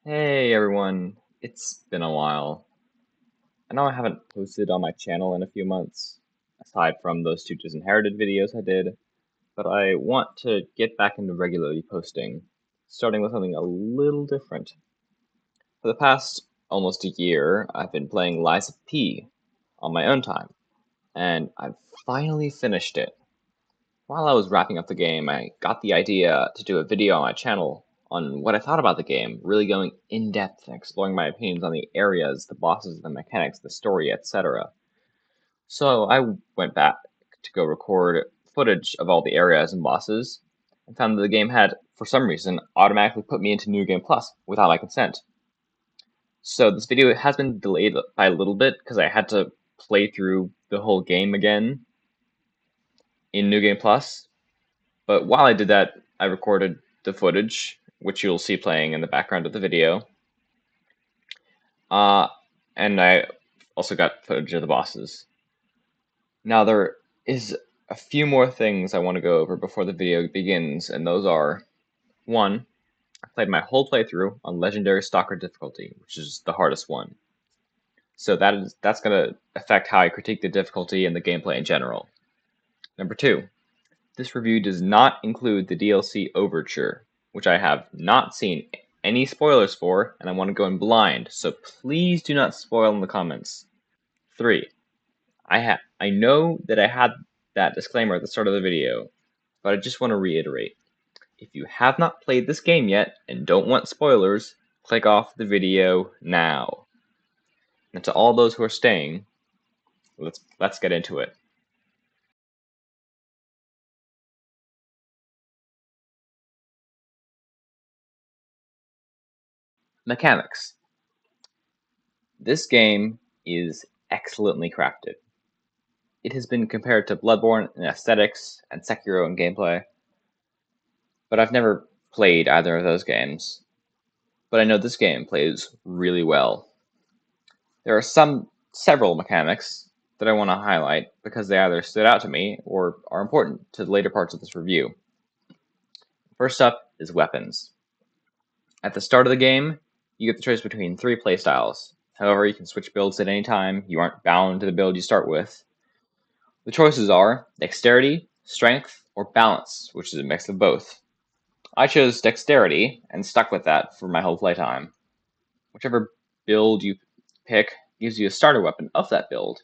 Hey everyone, it's been a while. I know I haven't posted on my channel in a few months, aside from those two Disinherited videos I did, but I want to get back into regularly posting, starting with something a little different. For the past almost a year, I've been playing Lies of P on my own time, and I've finally finished it. While I was wrapping up the game, I got the idea to do a video on my channel on what I thought about the game, really going in depth and exploring my opinions on the areas, the bosses, the mechanics, the story, etc. So I went back to go record footage of all the areas and bosses, and found that the game had, for some reason, automatically put me into New Game Plus without my consent. So this video has been delayed by a little bit because I had to play through the whole game again in New Game Plus. But while I did that, I recorded the footage, which you'll see playing in the background of the video. Uh, and I also got footage of the bosses. Now, there is a few more things I want to go over before the video begins, and those are: one, I played my whole playthrough on Legendary Stalker difficulty, which is the hardest one. So that's going to affect how I critique the difficulty and the gameplay in general. Number two, this review does not include the DLC Overture, which I have not seen any spoilers for, and I want to go in blind, so please do not spoil in the comments. 3. I know that I had that disclaimer at the start of the video, but I just want to reiterate. If you have not played this game yet and don't want spoilers, click off the video now. And to all those who are staying, let's get into it. Mechanics. This game is excellently crafted. It has been compared to Bloodborne in aesthetics and Sekiro in gameplay, but I've never played either of those games. But I know this game plays really well. There are several mechanics that I want to highlight because they either stood out to me or are important to the later parts of this review. First up is weapons. At the start of the game, you get the choice between three playstyles. However, you can switch builds at any time. You aren't bound to the build you start with. The choices are dexterity, strength, or balance, which is a mix of both. I chose dexterity and stuck with that for my whole playtime. Whichever build you pick gives you a starter weapon of that build.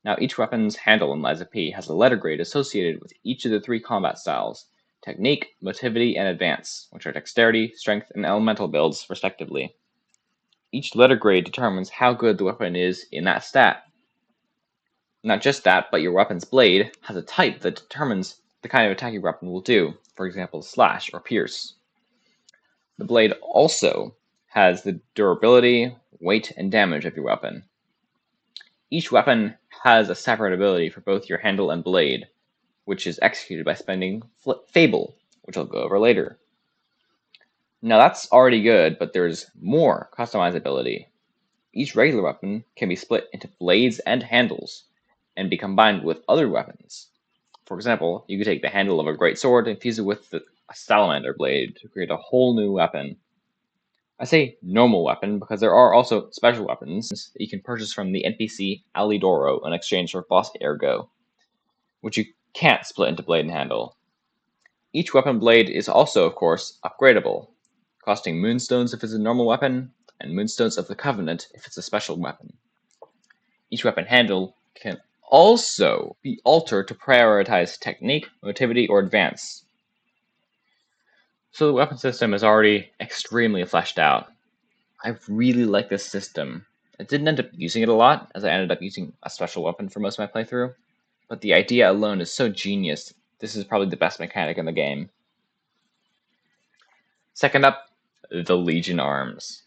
Now, each weapon's handle in Lies of P has a letter grade associated with each of the three combat styles: technique, motivity, and advance, which are dexterity, strength, and elemental builds, respectively. Each letter grade determines how good the weapon is in that stat. Not just that, but your weapon's blade has a type that determines the kind of attack your weapon will do, for example, slash or pierce. The blade also has the durability, weight, and damage of your weapon. Each weapon has a separate ability for both your handle and blade, which is executed by spending Fable, which I'll go over later. Now that's already good, but there's more customizability. Each regular weapon can be split into blades and handles, and be combined with other weapons. For example, you could take the handle of a great sword and fuse it with a salamander blade to create a whole new weapon. I say normal weapon because there are also special weapons that you can purchase from the NPC Alidoro in exchange for boss Ergo, which you can't split into blade and handle. Each weapon blade is also, of course, upgradable, costing moonstones if it's a normal weapon, and moonstones of the Covenant if it's a special weapon. Each weapon handle can also be altered to prioritize technique, motivity, or advance. So the weapon system is already extremely fleshed out. I really like this system. I didn't end up using it a lot, as I ended up using a special weapon for most of my playthrough, but the idea alone is so genius. This is probably the best mechanic in the game. Second up, the Legion arms.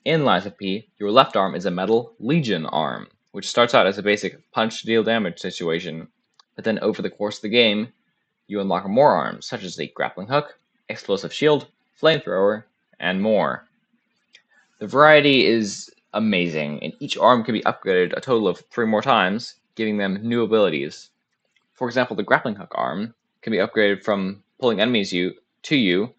In Lies of P, your left arm is a metal Legion arm, which starts out as a basic punch to deal damage situation, but then over the course of the game, you unlock more arms, such as the grappling hook, explosive shield, flamethrower, and more. The variety is amazing, and each arm can be upgraded a total of 3 more times, giving them new abilities. For example, the grappling hook arm can be upgraded from pulling enemies to you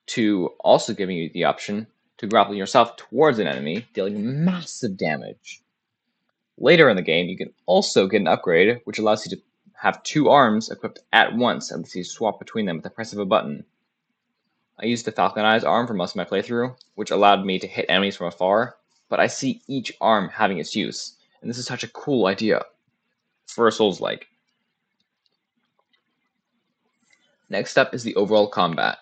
to also giving you the option to grapple yourself towards an enemy, dealing massive damage. Later in the game, you can also get an upgrade, which allows you to have 2 arms equipped at once, and lets you swap between them with the press of a button. I used the Falconized arm for most of my playthrough, which allowed me to hit enemies from afar, but I see each arm having its use, and this is such a cool idea for a Souls-like. Next up is the overall combat.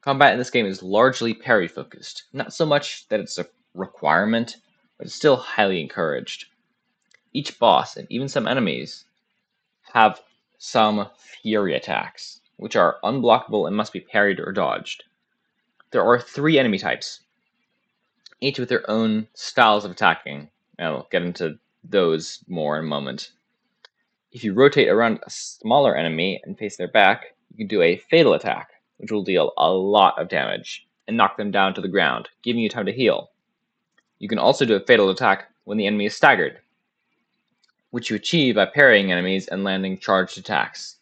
Combat in this game is largely parry-focused, not so much that it's a requirement, but it's still highly encouraged. Each boss, and even some enemies, have some fury attacks, which are unblockable and must be parried or dodged. There are 3 enemy types, each with their own styles of attacking. I'll get into those more in a moment. If you rotate around a smaller enemy and face their back, you can do a fatal attack, which will deal a lot of damage and knock them down to the ground, giving you time to heal. You can also do a fatal attack when the enemy is staggered, which you achieve by parrying enemies and landing charged attacks.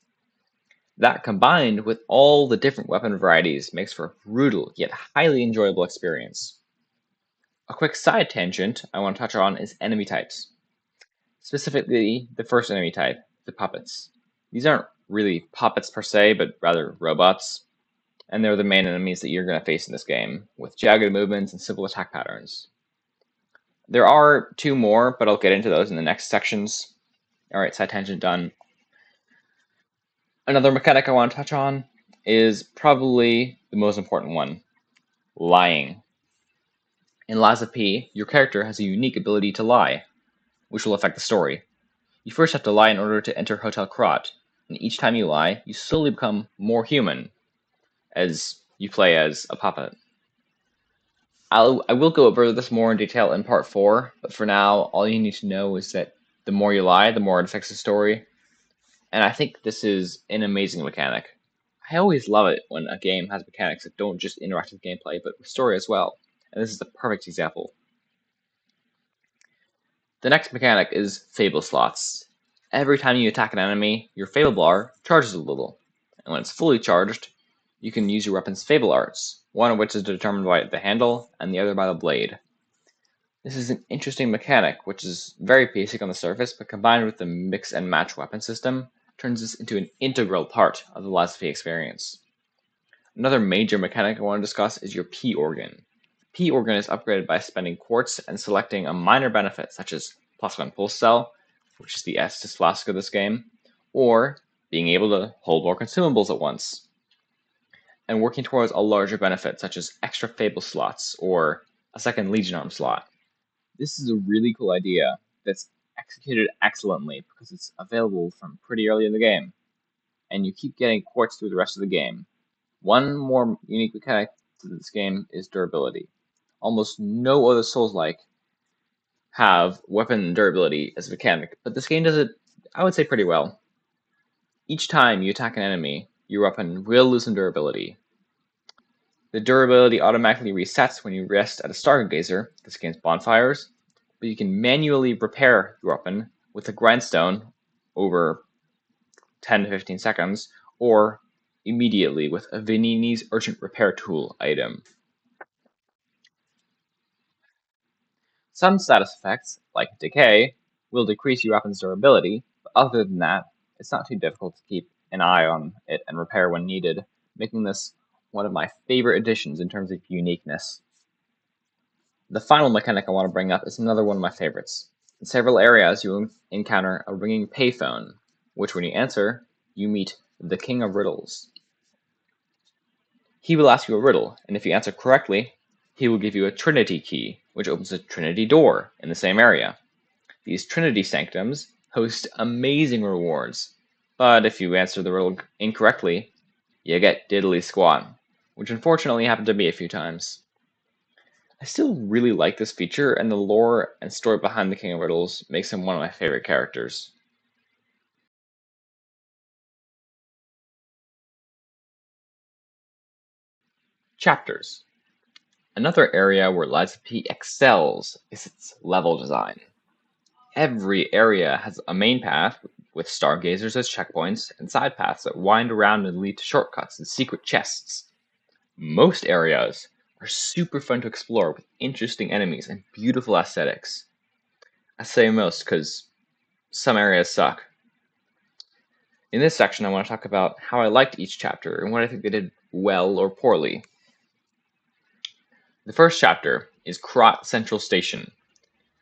That, combined with all the different weapon varieties, makes for a brutal yet highly enjoyable experience. A quick side tangent I want to touch on is enemy types. Specifically, the first enemy type, the puppets. These aren't really puppets per se, but rather robots, and they're the main enemies that you're going to face in this game, with jagged movements and simple attack patterns. There are 2 more, but I'll get into those in the next sections. Alright, side tangent done. Another mechanic I want to touch on is probably the most important one, lying. In Lies of P, your character has a unique ability to lie, which will affect the story. You first have to lie in order to enter Hotel Krat, and each time you lie, you slowly become more human, as you play as a puppet. I will go over this more in detail in part 4, but for now, all you need to know is that the more you lie, the more it affects the story, and I think this is an amazing mechanic. I always love it when a game has mechanics that don't just interact with gameplay, but with story as well, and this is the perfect example. The next mechanic is Fable Slots. Every time you attack an enemy, your Fable bar charges a little, and when it's fully charged, you can use your weapon's Fable arts, one of which is determined by the handle, and the other by the blade. This is an interesting mechanic, which is very basic on the surface, but combined with the mix and match weapon system, turns this into an integral part of the Lies of P experience. Another major mechanic I want to discuss is your P organ. P organ is upgraded by spending quartz and selecting a minor benefit such as +1 pulse cell, which is the Estus flask of this game, or being able to hold more consumables at once, and working towards a larger benefit such as extra Fable slots or a second Legion arm slot. This is a really cool idea that's executed excellently because it's available from pretty early in the game, and you keep getting quartz through the rest of the game. One more unique mechanic to this game is durability. Almost no other Souls-like have weapon durability as a mechanic, but this game does it, I would say, pretty well. Each time you attack an enemy, your weapon will lose some durability. The durability automatically resets when you rest at a stargazer, this game's bonfires, but you can manually repair your weapon with a grindstone over 10 to 15 seconds, or immediately with a Vanini's Urgent Repair Tool item. Some status effects, like Decay, will decrease your weapon's durability, but other than that, it's not too difficult to keep an eye on it and repair when needed, making this one of my favorite additions in terms of uniqueness. The final mechanic I want to bring up is another one of my favorites. In several areas, you will encounter a ringing payphone, which when you answer, you meet the King of Riddles. He will ask you a riddle, and if you answer correctly, he will give you a Trinity key, which opens a Trinity door in the same area. These Trinity sanctums host amazing rewards, but if you answer the riddle incorrectly, you get diddly squat, which unfortunately happened to me a few times. I still really like this feature, and the lore and story behind the King of Riddles makes him one of my favorite characters. Chapters. Another area where Lies of P excels is its level design. Every area has a main path with stargazers as checkpoints and side paths that wind around and lead to shortcuts and secret chests. Most areas are super fun to explore with interesting enemies and beautiful aesthetics. I say most because some areas suck. In this section, I want to talk about how I liked each chapter and what I think they did well or poorly. The first chapter is Krot Central Station.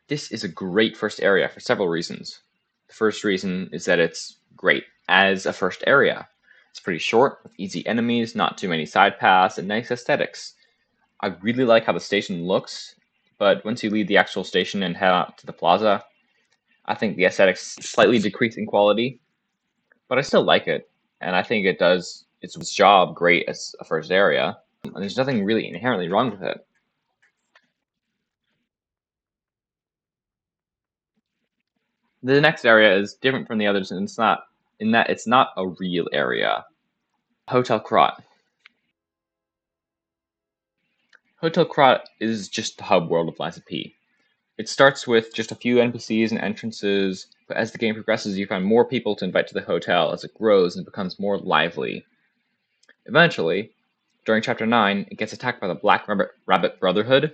This is a great first area for several reasons. The first reason is that it's great as a first area. It's pretty short, with easy enemies, not too many side paths, and nice aesthetics. I really like how the station looks, but once you leave the actual station and head out to the plaza, I think the aesthetics slightly decrease in quality, but I still like it, and I think it does its job great as a first area, and there's nothing really inherently wrong with it. The next area is different from the others, and it's not a real area. Hotel Krat. Hotel Krat is just the hub world of Liza P. It starts with just a few NPCs and entrances, but as the game progresses, you find more people to invite to the hotel as it grows and becomes more lively. Eventually, during Chapter 9, it gets attacked by the Black Rabbit Brotherhood,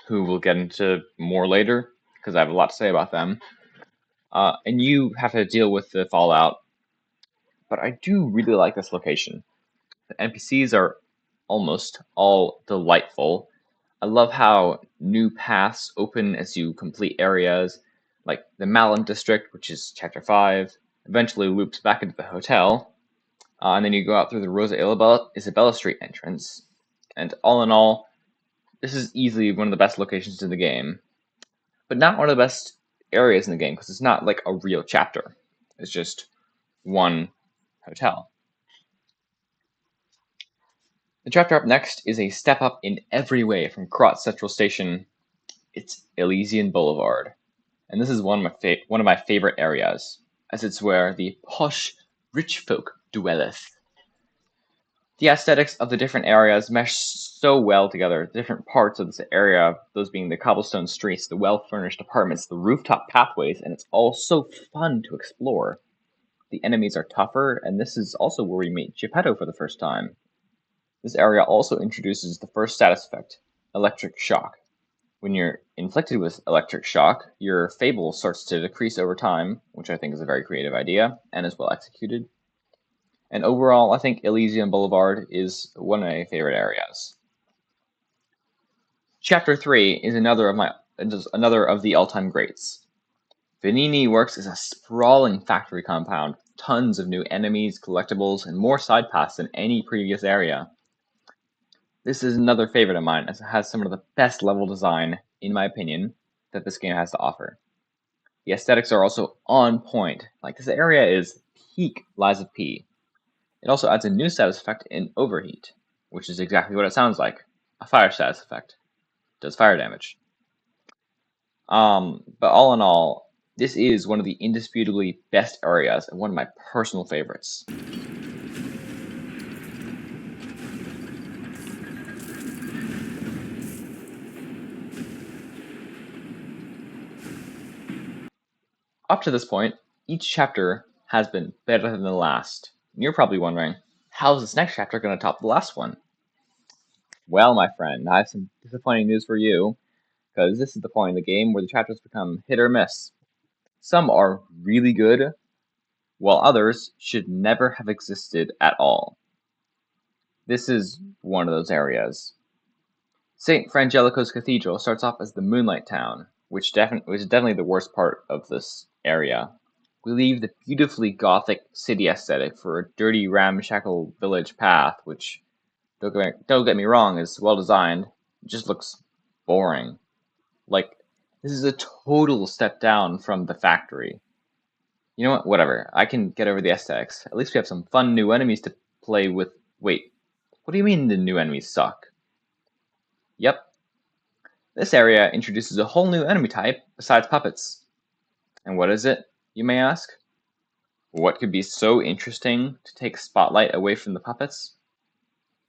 who we'll get into more later, because I have a lot to say about them. And you have to deal with the fallout. But I do really like this location. The NPCs are almost all delightful. I love how new paths open as you complete areas, like the Malin District, which is Chapter 5, eventually loops back into the hotel, and then you go out through the Rosa Isabella Street entrance. And all in all, this is easily one of the best locations in the game, but not one of the best areas in the game because it's not like a real chapter. It's just one hotel. The chapter up next is a step up in every way from Krot Central Station. It's Elysian Boulevard, and this is one of my favorite areas, as it's where the posh rich folk dwelleth. The aesthetics of the different areas mesh so well together. The different parts of this area, those being the cobblestone streets, the well-furnished apartments, the rooftop pathways, and it's all so fun to explore. The enemies are tougher, and this is also where we meet Geppetto for the first time. This area also introduces the first status effect, Electric Shock. When you're inflicted with Electric Shock, your Fable starts to decrease over time, which I think is a very creative idea, and is well executed. And overall, I think Elysian Boulevard is one of my favorite areas. Chapter 3 is another of the all-time greats. Venigni Works is a sprawling factory compound, tons of new enemies, collectibles, and more side paths than any previous area. This is another favorite of mine, as it has some of the best level design, in my opinion, that this game has to offer. The aesthetics are also on point. Like, this area is peak Lies of P. It also adds a new status effect in Overheat, which is exactly what it sounds like. A fire status effect. Does fire damage. But all in all, this is one of the indisputably best areas and one of my personal favorites. Up to this point, each chapter has been better than the last. And you're probably wondering, how's this next chapter going to top the last one? Well, my friend, I have some disappointing news for you, because this is the point in the game where the chapters become hit or miss. Some are really good, while others should never have existed at all. This is one of those areas. St. Frangelico's Cathedral starts off as the Moonlight Town, which is definitely the worst part of this area. We leave the beautifully gothic city aesthetic for a dirty ramshackle village path, which, don't get me wrong, is well designed. It just looks boring. Like, this is a total step down from the factory. You know what? Whatever. I can get over the aesthetics. At least we have some fun new enemies to play with. Wait, what do you mean the new enemies suck? Yep. This area introduces a whole new enemy type besides puppets. And what is it, you may ask? What could be so interesting to take spotlight away from the puppets?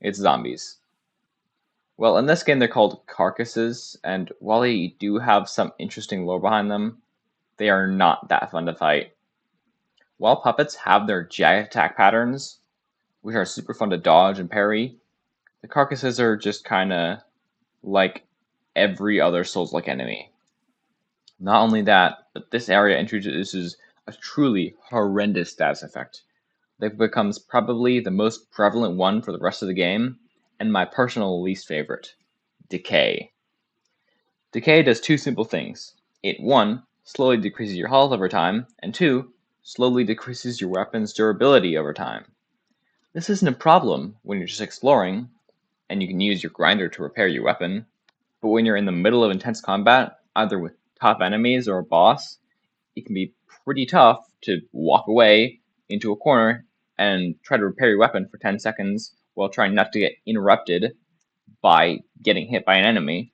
It's zombies. Well, in this game they're called carcasses, and while they do have some interesting lore behind them, they are not that fun to fight. While puppets have their jagged attack patterns, which are super fun to dodge and parry, The carcasses are just kinda like every other Souls-like enemy. Not only that, but this area introduces a truly horrendous status effect that becomes probably the most prevalent one for the rest of the game, and my personal least favorite: decay. Decay does two simple things. It, 1, slowly decreases your health over time, and 2, slowly decreases your weapon's durability over time. This isn't a problem when you're just exploring, and you can use your grinder to repair your weapon, but when you're in the middle of intense combat, either with tough enemies or a boss, it can be pretty tough to walk away into a corner and try to repair your weapon for 10 seconds while trying not to get interrupted by getting hit by an enemy.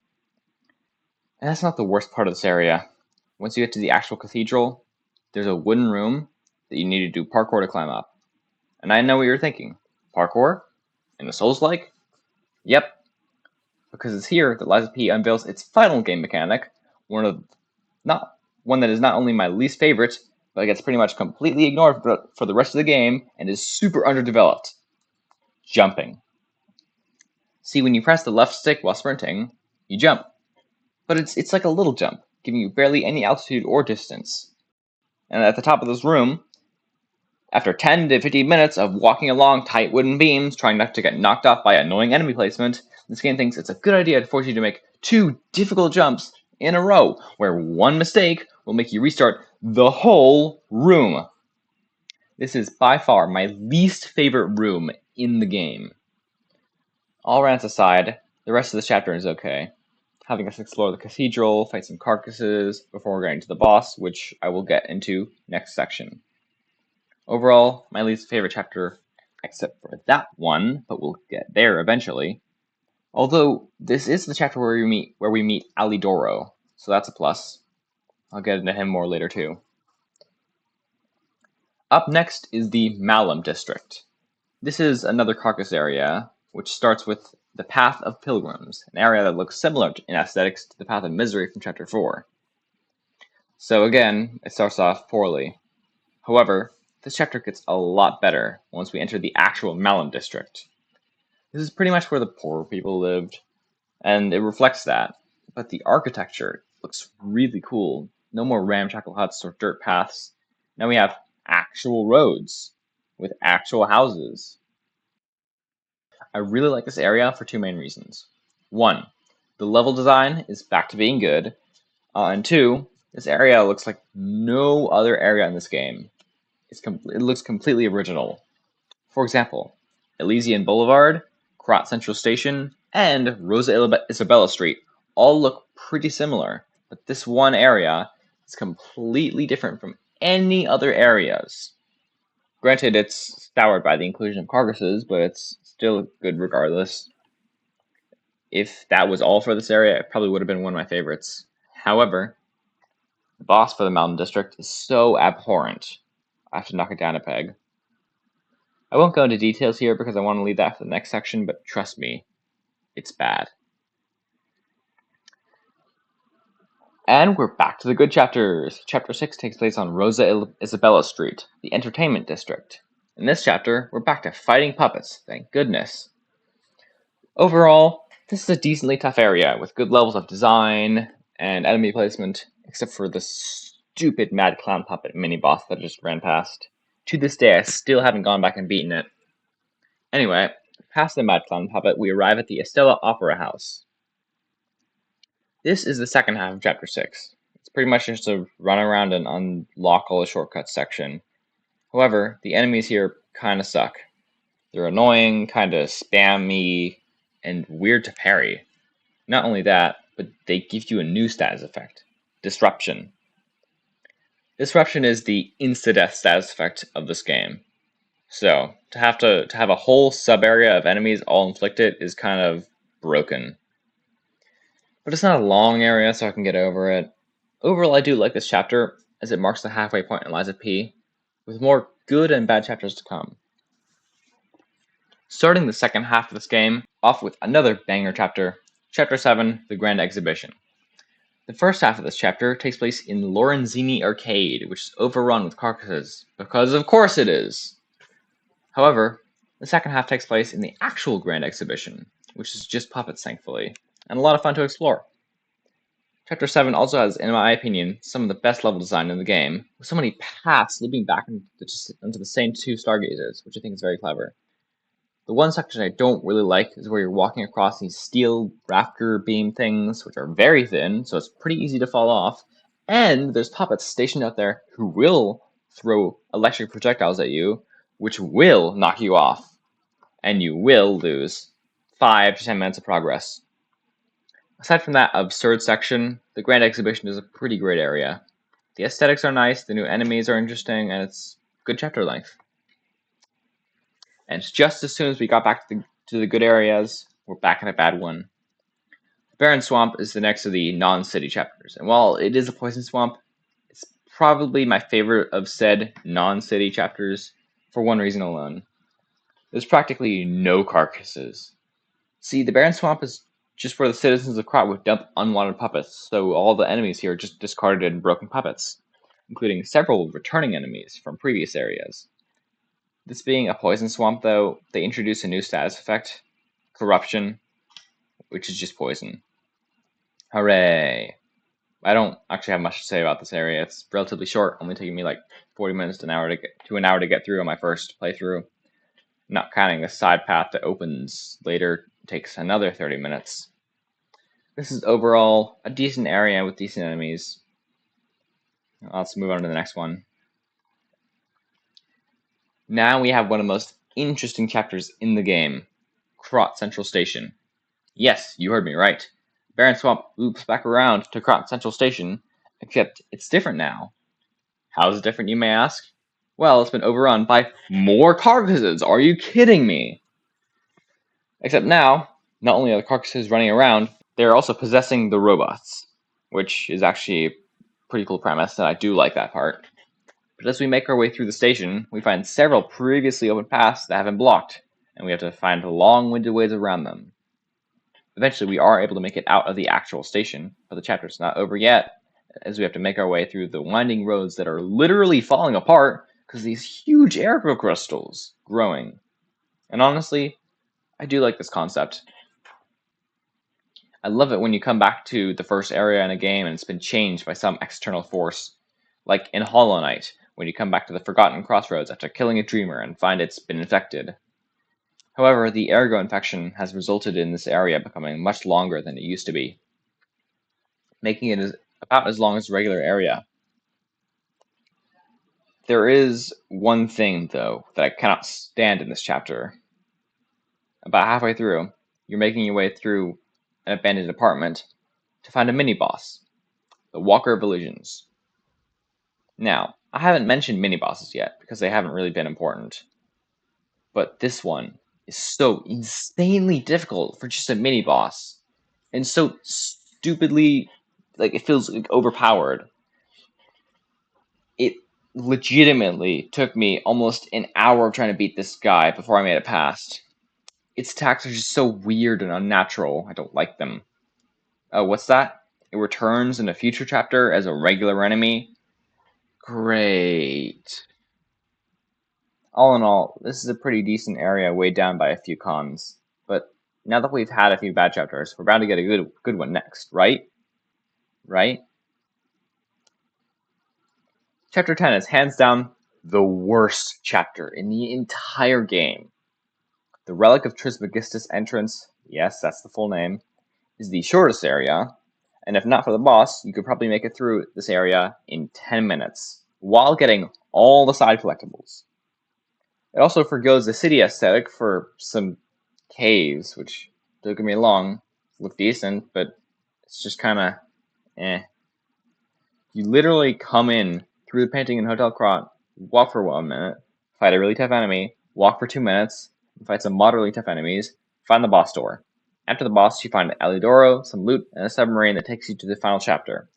And that's not the worst part of this area. Once you get to the actual cathedral, there's a wooden room that you need to do parkour to climb up. And I know what you're thinking. Parkour? In the Souls-like? Yep. Because it's here that Liza P unveils its final game mechanic, one that is not only my least favorite, but gets pretty much completely ignored for the rest of the game and is super underdeveloped. Jumping. See, when you press the left stick while sprinting, you jump. But it's like a little jump, giving you barely any altitude or distance. And at the top of this room, after 10 to 15 minutes of walking along tight wooden beams, trying not to get knocked off by annoying enemy placement, this game thinks it's a good idea to force you to make 2 difficult jumps in a row, where one mistake will make you restart the whole room. This is by far my least favorite room in the game. All rants aside, the rest of this chapter is okay. Having us explore the cathedral, fight some carcasses before getting to the boss, which I will get into next section. Overall, my least favorite chapter, except for that one, but we'll get there eventually. Although this is the chapter where we meet Alidoro, so that's a plus. I'll get into him more later too. Up next is the Malum district. This is another carcass area, which starts with the Path of Pilgrims, an area that looks similar in aesthetics to the Path of Misery from chapter 4. So again, it starts off poorly. However, this chapter gets a lot better once we enter the actual Malum district. This is pretty much where the poor people lived, and it reflects that. But the architecture looks really cool. No more ramshackle huts or dirt paths. Now we have actual roads with actual houses. I really like this area for 2 main reasons. 1, the level design is back to being good, and 2, this area looks like no other area in this game. It looks completely original. For example, Elysian Boulevard, Krat Central Station, and Rosa Isabella Street all look pretty similar, but this one area is completely different from any other areas. Granted, it's soured by the inclusion of carcasses, but it's still good regardless. If that was all for this area, it probably would have been one of my favorites. However, the boss for the Mountain District is so abhorrent, I have to knock it down a peg. I won't go into details here because I want to leave that for the next section, but trust me, it's bad. And we're back to the good chapters. Chapter 6 takes place on Rosa Isabella Street, the entertainment district. In this chapter, we're back to fighting puppets, thank goodness. Overall, this is a decently tough area with good levels of design and enemy placement, except for the stupid Mad Clown Puppet mini-boss that I just ran past. To this day, I still haven't gone back and beaten it. Anyway, past the Mad Clown Puppet, we arrive at the Estella Opera House. This is the second half of Chapter 6. It's pretty much just a run around and unlock all the shortcuts section. However, the enemies here kinda suck. They're annoying, kinda spammy, and weird to parry. Not only that, but they give you a new status effect: Disruption. Disruption is the insta-death status effect of this game. So, to have a whole sub-area of enemies all inflicted is kind of broken. But it's not a long area, so I can get over it. Overall, I do like this chapter, as it marks the halfway point in Liza P, with more good and bad chapters to come. Starting the second half of this game off with another banger chapter, Chapter 7, The Grand Exhibition. The first half of this chapter takes place in Lorenzini Arcade, which is overrun with carcasses, because of course it is! However, the second half takes place in the actual Grand Exhibition, which is just puppets, thankfully, and a lot of fun to explore. Chapter 7 also has, in my opinion, some of the best level design in the game, with so many paths looping back into the same two stargazers, which I think is very clever. The one section I don't really like is where you're walking across these steel rafter beam things, which are very thin, so it's pretty easy to fall off, and there's puppets stationed out there who will throw electric projectiles at you, which will knock you off, and you will lose 5 to 10 minutes of progress. Aside from that absurd section, the Grand Exhibition is a pretty great area. The aesthetics are nice, the new enemies are interesting, and it's good chapter length. And just as soon as we got back to the good areas, we're back in a bad one. Barren Swamp is the next of the non-city chapters, and while it is a poison swamp, it's probably my favorite of said non-city chapters for one reason alone. There's practically no carcasses. See, the Barren Swamp is just where the citizens of Krat would dump unwanted puppets, so all the enemies here are just discarded and broken puppets, including several returning enemies from previous areas. This being a poison swamp, though, they introduce a new status effect, corruption, which is just poison. Hooray! I don't actually have much to say about this area. It's relatively short, only taking me like 40 minutes to an hour to get through on my first playthrough. Not counting the side path that opens later takes another 30 minutes. This is overall a decent area with decent enemies. Let's move on to the next one. Now we have one of the most interesting chapters in the game, Krat Central Station. Yes, you heard me right. Barren Swamp loops back around to Krat Central Station, except it's different now. How is it different, you may ask? Well, it's been overrun by more carcasses. Are you kidding me? Except now, not only are the carcasses running around, they're also possessing the robots, which is actually a pretty cool premise, and I do like that part. But as we make our way through the station, we find several previously open paths that have been blocked, and we have to find long-winded ways around them. Eventually, we are able to make it out of the actual station, but the chapter's not over yet, as we have to make our way through the winding roads that are literally falling apart because of these huge airco crystals growing. And honestly, I do like this concept. I love it when you come back to the first area in a game and it's been changed by some external force, like in Hollow Knight, when you come back to the Forgotten Crossroads after killing a dreamer and find it's been infected. However, the ergo infection has resulted in this area becoming much longer than it used to be, making it about as long as the regular area. There is one thing, though, that I cannot stand in this chapter. About halfway through, you're making your way through an abandoned apartment to find a mini-boss, the Walker of Illusions. Now, I haven't mentioned mini-bosses yet, because they haven't really been important. But this one is so insanely difficult for just a mini-boss, and so stupidly, like, it feels like overpowered. It legitimately took me almost an hour of trying to beat this guy before I made it past. Its attacks are just so weird and unnatural. I don't like them. Oh, what's that? It returns in a future chapter as a regular enemy? Great. All in all, this is a pretty decent area weighed down by a few cons. But now that we've had a few bad chapters, we're bound to get a good one next, right? Right? Chapter 10 is hands down the worst chapter in the entire game. The Relic of Trismegistus entrance, yes, that's the full name, is the shortest area, and if not for the boss, you could probably make it through this area in 10 minutes, while getting all the side collectibles. It also forgoes the city aesthetic for some caves, which, don't get me wrong, look decent, but it's just kinda eh. You literally come in through the painting in Hotel Krat, walk for 1 minute, fight a really tough enemy, walk for 2 minutes, fight some moderately tough enemies, find the boss door. After the boss, you find Alidoro, some loot, and a submarine that takes you to the final chapter.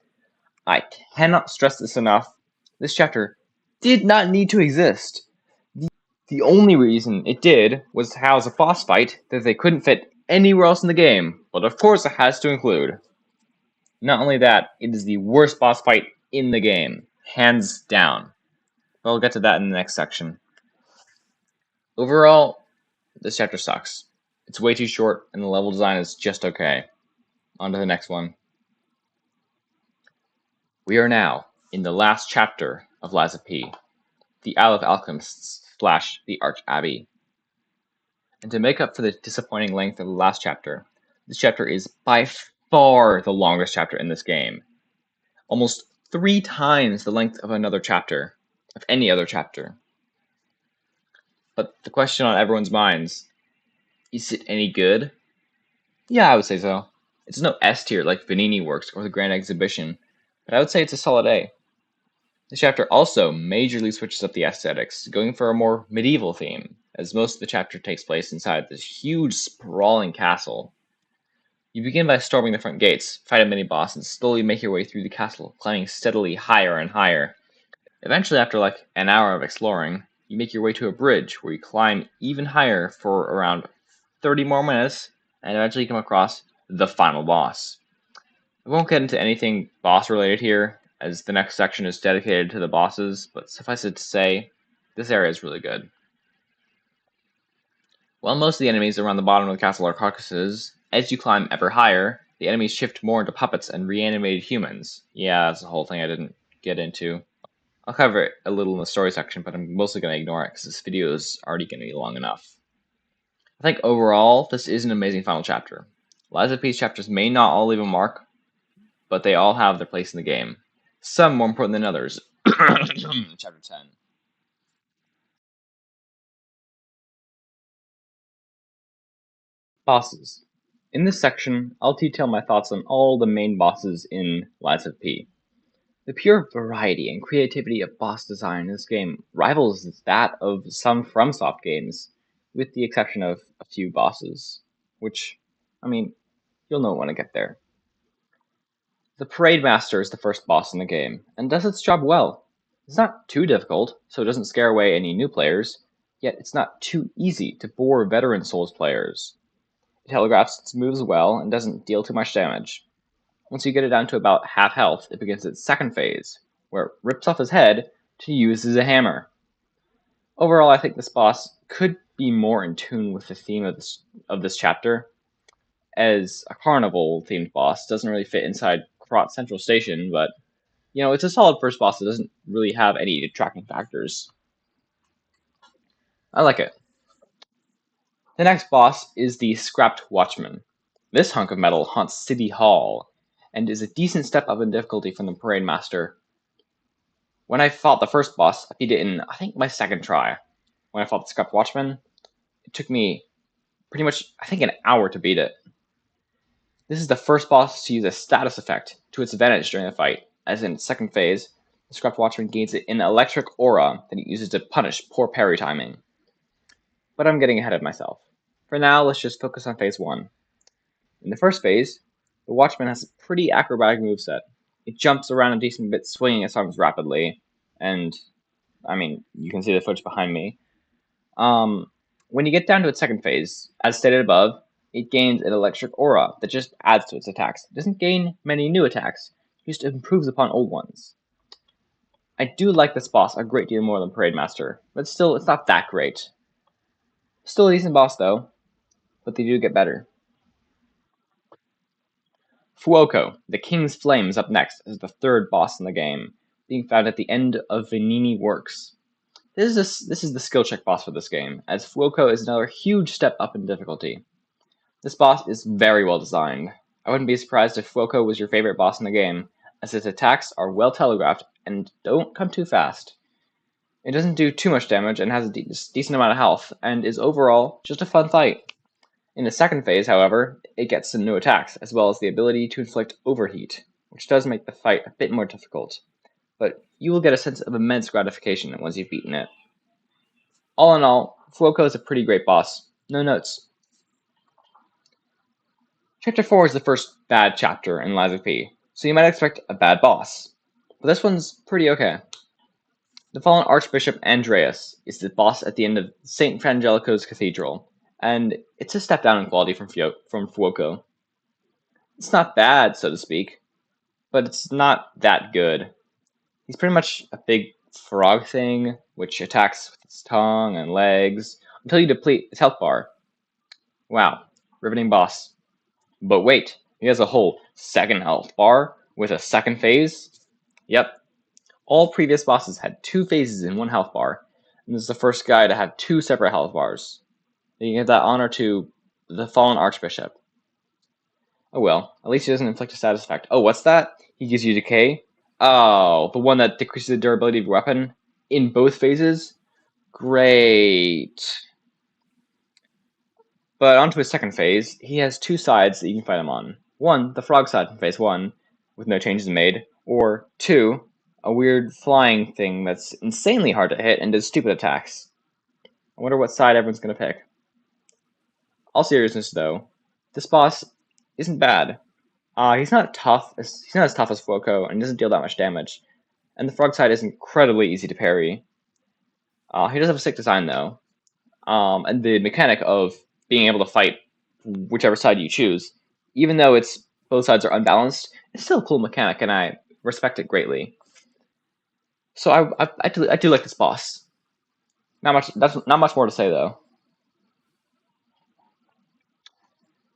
I cannot stress this enough. This chapter did not need to exist. The only reason it did was to house a boss fight that they couldn't fit anywhere else in the game, but of course it has to include. Not only that, it is the worst boss fight in the game, hands down. But we'll get to that in the next section. Overall, this chapter sucks. It's way too short, and the level design is just okay. On to the next one. We are now in the last chapter of Lies of P, the Isle of Alchemists / the Arch Abbey. And to make up for the disappointing length of the last chapter, this chapter is by far the longest chapter in this game. Almost 3 times the length of another chapter, of any other chapter. But the question on everyone's minds, is it any good? Yeah, I would say so. It's no S tier like Vanini Works or the Grand Exhibition, but I would say it's a solid A. This chapter also majorly switches up the aesthetics, going for a more medieval theme, as most of the chapter takes place inside this huge, sprawling castle. You begin by storming the front gates, fight a mini-boss, and slowly make your way through the castle, climbing steadily higher and higher. Eventually, after like an hour of exploring, you make your way to a bridge where you climb even higher for around 30 more minutes, and eventually come across the final boss. I won't get into anything boss related here, as the next section is dedicated to the bosses, but suffice it to say, this area is really good. While most of the enemies around the bottom of the castle are carcasses, as you climb ever higher, the enemies shift more into puppets and reanimated humans. Yeah, that's the whole thing I didn't get into. I'll cover it a little in the story section, but I'm mostly going to ignore it because this video is already going to be long enough. I think overall, this is an amazing final chapter. Lies of Peace chapters may not all leave a mark, but they all have their place in the game. Some more important than others. Chapter 10. Bosses. In this section, I'll detail my thoughts on all the main bosses in Lies of P. The pure variety and creativity of boss design in this game rivals that of some FromSoft games, with the exception of a few bosses, which, I mean, you'll know when I get there. The Parade Master is the first boss in the game, and does its job well. It's not too difficult, so it doesn't scare away any new players, yet it's not too easy to bore veteran Souls players. It telegraphs its moves well and doesn't deal too much damage. Once you get it down to about half health, it begins its second phase, where it rips off his head to use as a hammer. Overall, I think this boss could be more in tune with the theme of this chapter, as a carnival-themed boss doesn't really fit inside Krot Central Station, but it's a solid first boss that doesn't really have any detracting factors. I like it. The next boss is the Scrapped Watchman. This hunk of metal haunts City Hall, and is a decent step up in difficulty from the Parade Master. When I fought the first boss, I beat it in, I think, my second try. When I fought the Scrapped Watchman, it took me pretty much, I think, an hour to beat it. This is the first boss to use a status effect to its advantage during the fight, as in its second phase, the Scrapped Watchman gains an electric aura that it uses to punish poor parry timing. But I'm getting ahead of myself. For now, let's just focus on phase 1. In the first phase, the Watchman has a pretty acrobatic moveset. It jumps around a decent bit, swinging its arms rapidly, and, you can see the footage behind me. When you get down to its second phase, as stated above, it gains an electric aura that just adds to its attacks. It doesn't gain many new attacks, it just improves upon old ones. I do like this boss a great deal more than Parade Master, but still, it's not that great. Still a decent boss though, but they do get better. Fuoco, the King's Flame, is up next as the third boss in the game, being found at the end of Vanini Works. This is the skill check boss for this game, as Fuoco is another huge step up in difficulty. This boss is very well designed. I wouldn't be surprised if Fuoco was your favorite boss in the game, as its attacks are well telegraphed and don't come too fast. It doesn't do too much damage and has a decent amount of health, and is overall just a fun fight. In the second phase, however, it gets some new attacks, as well as the ability to inflict overheat, which does make the fight a bit more difficult, but you will get a sense of immense gratification once you've beaten it. All in all, Fuoco is a pretty great boss. No notes. Chapter 4 is the first bad chapter in Lies of P, so you might expect a bad boss, but this one's pretty okay. The fallen Archbishop Andreas is the boss at the end of St. Frangelico's Cathedral, and it's a step down in quality from Fuoco. It's not bad, so to speak, but it's not that good. He's pretty much a big frog thing, which attacks with its tongue and legs until you deplete its health bar. Wow, riveting boss. But wait, he has a whole second health bar with a second phase? Yep, all previous bosses had 2 phases in one health bar, and this is the first guy to have 2 separate health bars. You can give that honor to the fallen Archbishop. Oh well, at least he doesn't inflict a status effect. Oh, what's that? He gives you decay? Oh, the one that decreases the durability of your weapon in both phases? Great. But onto his second phase, he has 2 sides that you can fight him on. One, the frog side from phase 1, with no changes made, or 2, a weird flying thing that's insanely hard to hit and does stupid attacks. I wonder what side everyone's going to pick. All seriousness though, this boss isn't bad. He's not as tough as Fuoco, and he doesn't deal that much damage. And the frog side is incredibly easy to parry. He does have a sick design though, and the mechanic of being able to fight whichever side you choose, even though both sides are unbalanced, it's still a cool mechanic, and I respect it greatly. So I do like this boss. That's not much more to say though.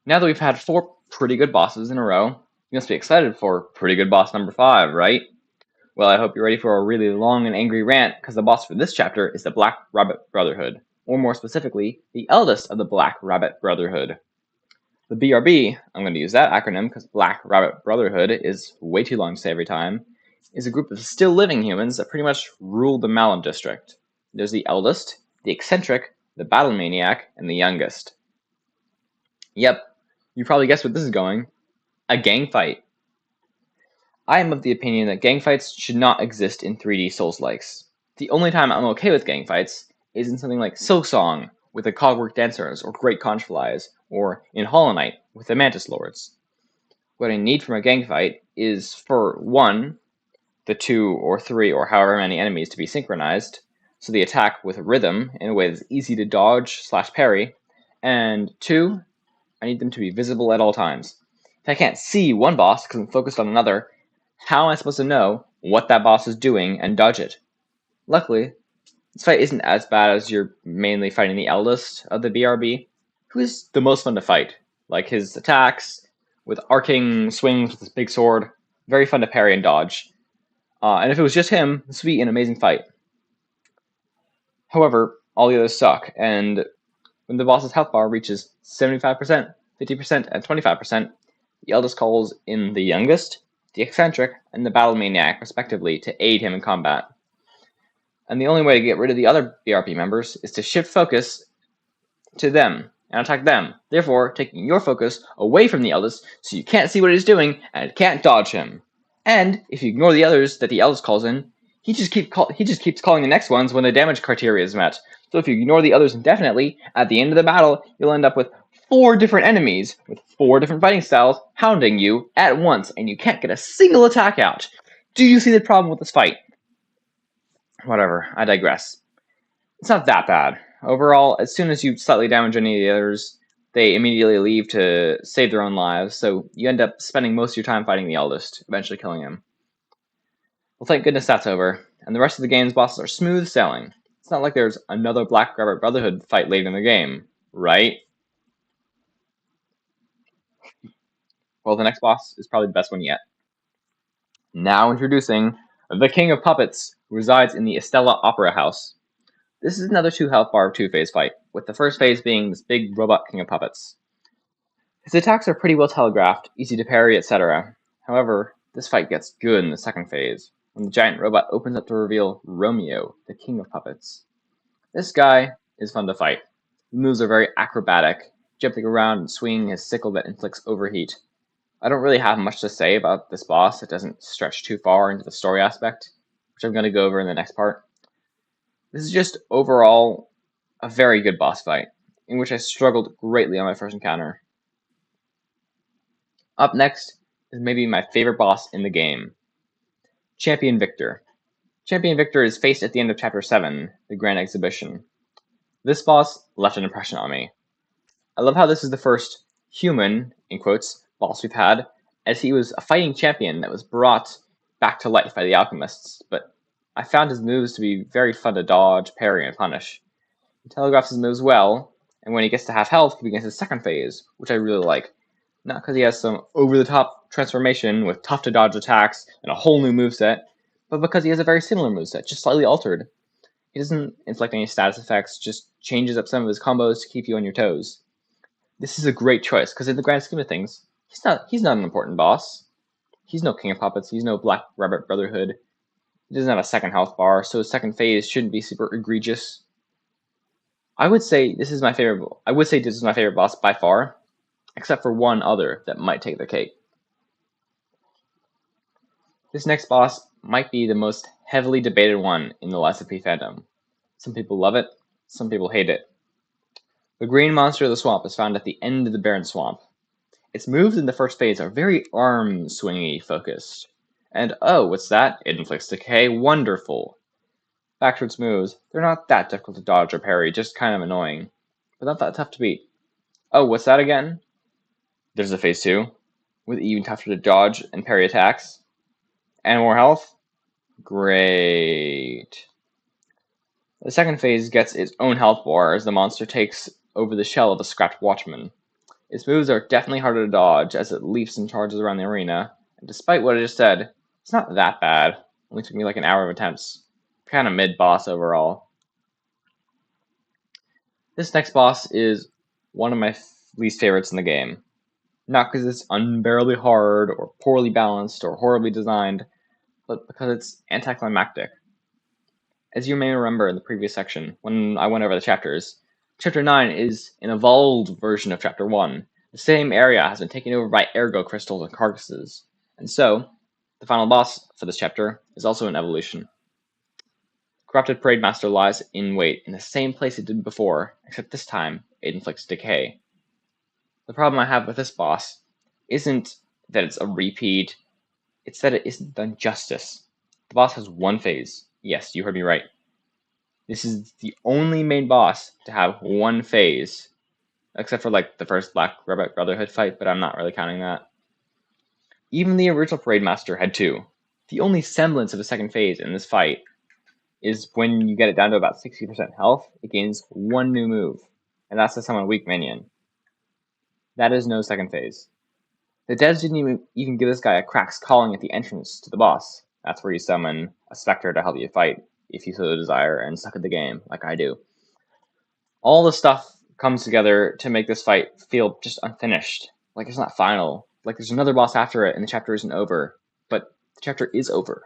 Now that we've had 4 pretty good bosses in a row, you must be excited for pretty good boss number 5, right? Well, I hope you're ready for a really long and angry rant, because the boss for this chapter is the Black Rabbit Brotherhood, or more specifically, the eldest of the Black Rabbit Brotherhood. The BRB, I'm going to use that acronym because Black Rabbit Brotherhood is way too long to say every time, is a group of still living humans that pretty much rule the Malum district. There's the eldest, the eccentric, the battle maniac, and the youngest. Yep, you probably guessed where this is going. A gang fight. I am of the opinion that gang fights should not exist in 3D Souls-likes. The only time I'm okay with gang fights is in something like Silksong with the Cogwork Dancers or Great Conch Flies, or in Hollow Knight with the Mantis Lords. What I need from a gang fight is for 1, the 2 or 3 or however many enemies to be synchronized, so the attack with rhythm in a way that's easy to dodge / parry, and 2, I need them to be visible at all times. If I can't see one boss because I'm focused on another, how am I supposed to know what that boss is doing and dodge it? Luckily, this fight isn't as bad as you're mainly fighting the eldest of the BRB, who is the most fun to fight. Like his attacks, with arcing swings with his big sword, very fun to parry and dodge. And if it was just him, this would be an amazing fight. However, all the others suck, and when the boss's health bar reaches 75%, 50%, and 25%, the eldest calls in the youngest, the eccentric, and the battle maniac, respectively, to aid him in combat. And the only way to get rid of the other BRB members is to shift focus to them and attack them, therefore taking your focus away from the eldest so you can't see what he's doing and can't dodge him. And if you ignore the others that the eldest calls in, he just keeps calling the next ones when the damage criteria is met. So if you ignore the others indefinitely, at the end of the battle, you'll end up with 4 different enemies with 4 different fighting styles hounding you at once, and you can't get a single attack out. Do you see the problem with this fight? Whatever, I digress. It's not that bad. Overall, as soon as you slightly damage any of the others, they immediately leave to save their own lives, so you end up spending most of your time fighting the eldest, eventually killing him. Well, thank goodness that's over, and the rest of the game's bosses are smooth sailing. It's not like there's another Black Rabbit Brotherhood fight later in the game, right? Well, the next boss is probably the best one yet. Now introducing the King of Puppets, who resides in the Estella Opera House. This is another 2 health bar 2-phase fight, with the first phase being this big robot King of Puppets. His attacks are pretty well telegraphed, easy to parry, etc. However, this fight gets good in the second phase, when the giant robot opens up to reveal Romeo, the King of Puppets. This guy is fun to fight. His moves are very acrobatic, jumping around and swinging his sickle that inflicts overheat. I don't really have much to say about this boss. It doesn't stretch too far into the story aspect, which I'm going to go over in the next part. This is just overall a very good boss fight, in which I struggled greatly on my first encounter. Up next is maybe my favorite boss in the game, Champion Victor. Champion Victor is faced at the end of Chapter 7, the Grand Exhibition. This boss left an impression on me. I love how this is the first human, in quotes, boss we've had, as he was a fighting champion that was brought back to life by the alchemists, but I found his moves to be very fun to dodge, parry, and punish. He telegraphs his moves well, And when he gets to half health, he begins his second phase, which I really like. Not because he has some over-the-top transformation with tough-to-dodge attacks and a whole new moveset, but because he has a very similar moveset, just slightly altered. He doesn't inflict any status effects, just changes up some of his combos to keep you on your toes. This is a great choice, because in the grand scheme of things, he's not an important boss. He's no King of Puppets, he's no Black Rabbit Brotherhood. He doesn't have a second health bar, so his second phase shouldn't be super egregious. I would say this is my favorite boss by far, except for one other that might take the cake. This next boss might be the most heavily debated one in the Lies of P fandom. Some people love it, some people hate it. The green monster of the swamp is found at the end of the Barren Swamp. Its moves in the first phase are very arm-swingy focused. And oh, what's that? It inflicts decay? Wonderful! Back to its moves, they're not that difficult to dodge or parry, just kind of annoying. But not that tough to beat. Oh, what's that again? There's a phase 2, with even tougher to dodge and parry attacks. And more health? Great. The second phase gets its own health bar as the monster takes over the shell of a scrapped watchman. Its moves are definitely harder to dodge as it leaps and charges around the arena, and despite what I just said, it's not that bad. Only took me like an hour of attempts. Kind of mid-boss overall. This next boss is one of my least favorites in the game. Not because it's unbearably hard, or poorly balanced, or horribly designed, but because it's anticlimactic. As you may remember in the previous section, when I went over the chapters, Chapter 9 is an evolved version of Chapter 1. The same area has been taken over by ergo crystals and carcasses, and so, the final boss for this chapter is also an evolution. Corrupted Parade Master lies in wait in the same place it did before, except this time it inflicts decay. The problem I have with this boss isn't that it's a repeat, it's that it isn't done justice. The boss has one phase. Yes, you heard me right. This is the only main boss to have one phase, except for like the first Black Rabbit Brotherhood fight, but I'm not really counting that. Even the original Parade Master had two. The only semblance of a second phase in this fight is when you get it down to about 60% health, it gains one new move, and that's to summon a weak minion. That is no second phase. The devs didn't even give this guy a Crack's Calling at the entrance to the boss. That's where you summon a Spectre to help you fight, if you so desire, and suck at the game, like I do. All the stuff comes together to make this fight feel just unfinished. Like it's not final. Like there's another boss after it and the chapter isn't over. But the chapter is over.